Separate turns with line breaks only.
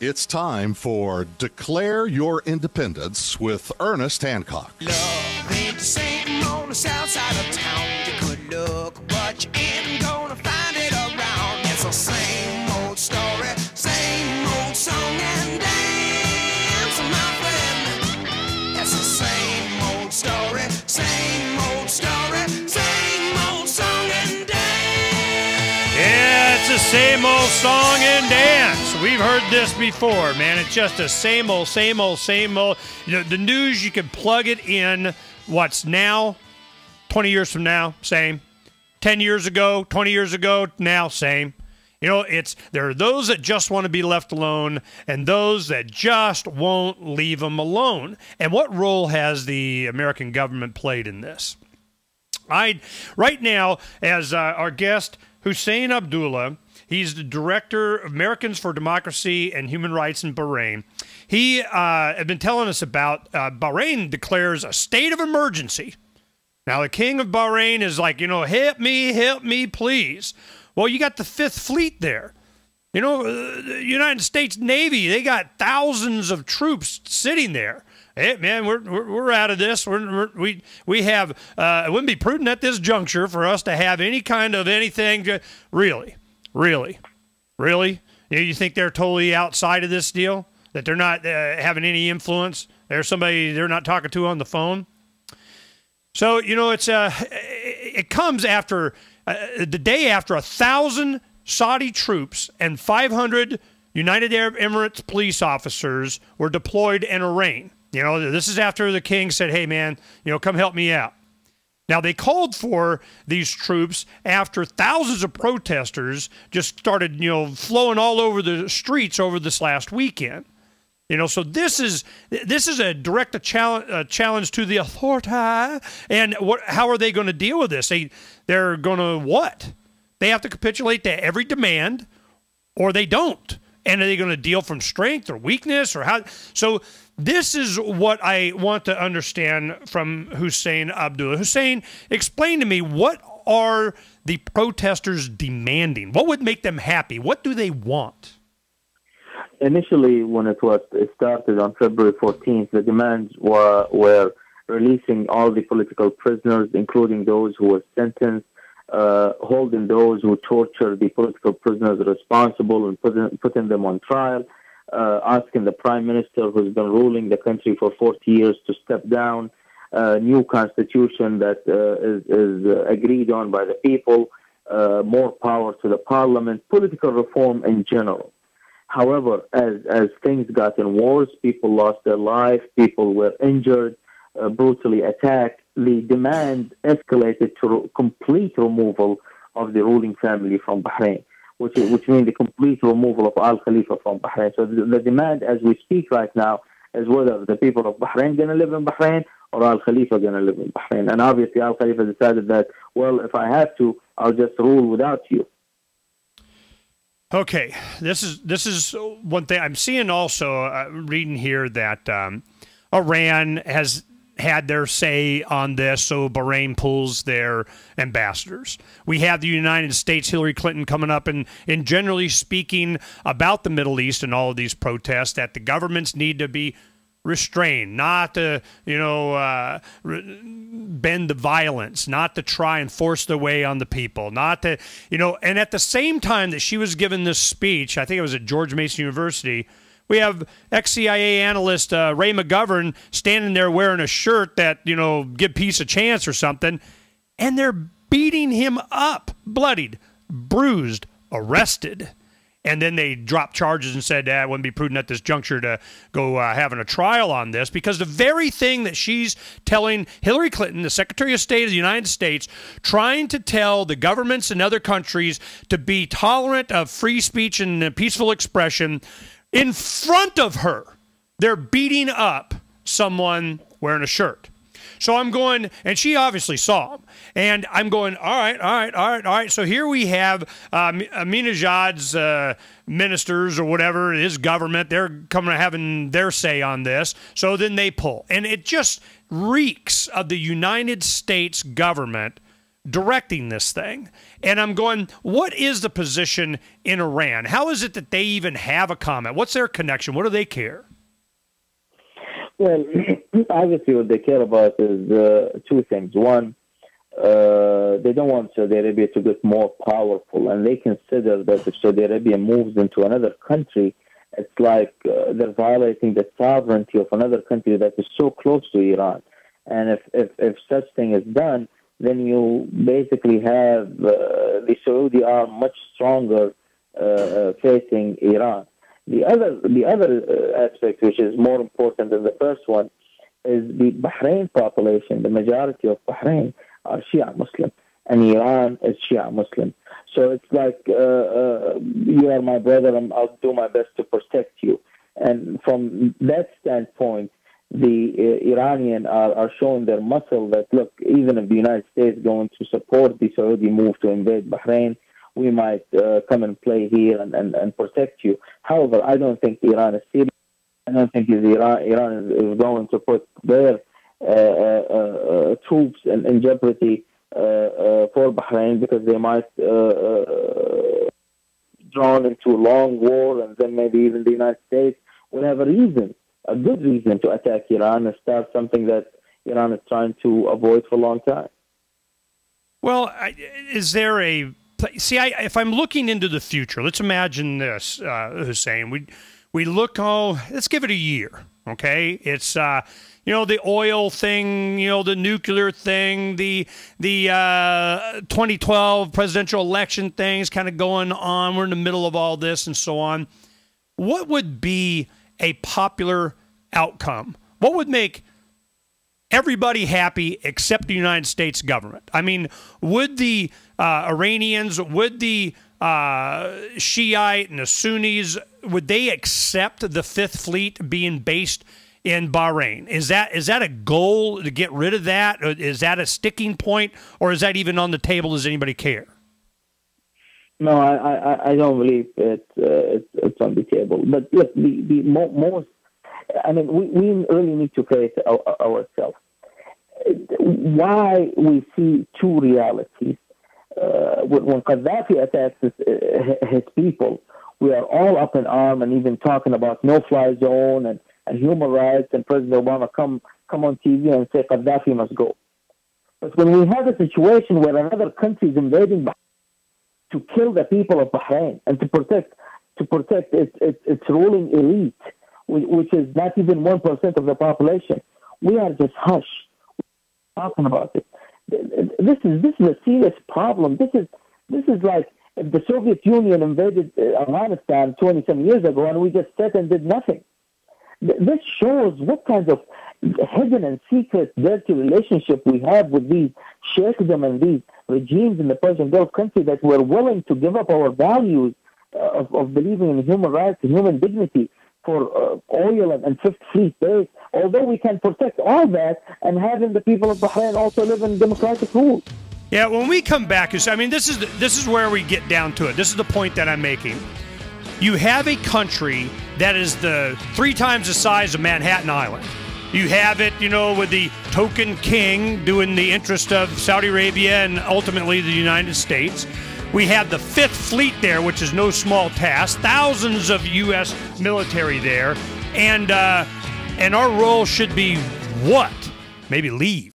It's time for Declare Your Independence with Ernest Hancock.
Love ain't the same on the south side of town. You could look, but you ain't gonna find it around. It's the same old story, same old song and dance, my friend. It's the same old story, same old story, same old song and dance.
Yeah, it's the same old song and dance. We've heard this before, man. It's just the same old, same old, same old. You know, the news, you can plug it in. What's now, 20 years from now, same. 10 years ago, 20 years ago, now, same. You know, there are those that just want to be left alone and those that just won't leave them alone. And what role has the American government played in this? Right now, as our guest, Husain Abdulla, he's the director of Americans for Democracy and Human Rights in Bahrain. He had been telling us about Bahrain declares a state of emergency. Now, the King of Bahrain is like, help me, please. Well, you got the Fifth Fleet there. You know, the United States Navy, they got thousands of troops sitting there. Hey, man, we're out of this. We have it wouldn't be prudent at this juncture for us to have any kind of anything. Really. You think they're totally outside of this deal? That they're not having any influence? There's somebody they're not talking to on the phone. So it comes after the day after 1,000 Saudi troops and 500 United Arab Emirates police officers were deployed in Bahrain. This is after the king said, hey, man, come help me out. Now, they called for these troops after thousands of protesters just started, flowing all over the streets over this last weekend. So this is a direct challenge to the authority. And how are they going to deal with this? They're going to what? They have to capitulate to every demand, or they don't. And are they going to deal from strength or weakness or how? So this is what I want to understand from Husain Abdulla. Husain, explain to me, what are the protesters demanding? What would make them happy? What do they want?
Initially, when it started on February 14th, the demands were releasing all the political prisoners, including those who were sentenced, holding those who tortured the political prisoners responsible and putting them on trial, asking the prime minister who's been ruling the country for 40 years to step down, new constitution that is agreed on by the people, more power to the parliament, political reform in general. However, as things got worse, people lost their life, people were injured, brutally attacked, the demand escalated to complete removal of the ruling family from Bahrain, which means the complete removal of Al Khalifa from Bahrain. So the demand as we speak right now is whether the people of Bahrain going to live in Bahrain or Al Khalifa going to live in Bahrain. And obviously Al Khalifa decided that, well, if I have to, I'll just rule without you.
Okay, this is one thing I'm seeing also, reading here that Iran has had their say on this, so Bahrain pulls their ambassadors. We have the United States, Hillary Clinton coming up and generally speaking about the Middle East and all of these protests, that the governments need to be restrained, not to, bend the violence, not to try and force their way on the people, not to, and at the same time that she was given this speech, I think it was at George Mason University, we have ex-CIA analyst Ray McGovern standing there wearing a shirt that, give peace a chance or something, and they're beating him up, bloodied, bruised, arrested. And then they dropped charges and said, it wouldn't be prudent at this juncture to go having a trial on this, because the very thing that she's telling Hillary Clinton, the Secretary of State of the United States, trying to tell the governments in other countries to be tolerant of free speech and peaceful expression, in front of her, they're beating up someone wearing a shirt. So I'm going, and she obviously saw him, and I'm going, all right. So here we have Ahmadinejad's ministers or whatever, his government, they're coming having their say on this. So then they pull. And it just reeks of the United States government directing this thing. And I'm going, what is the position in Iran? How is it that they even have a comment? What's their connection? What do they care?
Well, obviously what they care about is two things. One, they don't want Saudi Arabia to get more powerful, and they consider that if Saudi Arabia moves into another country, it's like they're violating the sovereignty of another country that is so close to Iran. And if such thing is done, then you basically have the Saudi arm much stronger facing Iran. The other aspect, which is more important than the first one, is the Bahrain population. The majority of Bahrain are Shia Muslim, and Iran is Shia Muslim. So it's like, you are my brother, and I'll do my best to protect you. And from that standpoint, the Iranian are showing their muscle that, look, even if the United States is going to support the Saudi move to invade Bahrain, we might come and play here and protect you. However, I don't think Iran is serious. I don't think Iran is going to put their troops in jeopardy for Bahrain, because they might drawn into a long war, and then maybe even the United States will have a good reason to attack Iran and start something that Iran is trying to avoid for a long time.
Well, is there a... See, if I'm looking into the future, let's imagine this, Husain. We look, let's give it a year, okay? It's, the oil thing, the nuclear thing, the 2012 presidential election things kind of going on. We're in the middle of all this and so on. What would be a popular outcome? What would make everybody happy except the United States government? I mean, would the Iranians, would the Shiite and the Sunnis, would they accept the Fifth Fleet being based in Bahrain? Is that a goal to get rid of that? Is that a sticking point, or is that even on the table? Does anybody care?
No, I don't believe it's on the table. But look, the most, I mean, we really need to create ourselves. Why we see two realities. When Gaddafi attacks his people, we are all up in arms and even talking about no-fly zone and human rights, and President Obama come on TV and say Gaddafi must go. But when we have a situation where another country is invading Bahrain to kill the people of Bahrain and to protect its ruling elite, which is not even 1% of the population, we are just hush talking about it. This is a serious problem. This is like if the Soviet Union invaded Afghanistan 20-some years ago and we just sat and did nothing. This shows what kind of hidden and secret dirty relationship we have with these sheikhs and these regimes in the Persian Gulf country, that we're willing to give up our values of believing in human rights and human dignity for oil and Fifth Fleet base, although we can protect all that and having the people of Bahrain also live in democratic rule.
Yeah, when we come back, I mean, this is where we get down to it. This is the point that I'm making. You have a country that is 3 times the size of Manhattan Island. You have it, with the token king doing the interest of Saudi Arabia and ultimately the United States. We have the Fifth Fleet there, which is no small task. Thousands of U.S. military there. And our role should be what? Maybe leave.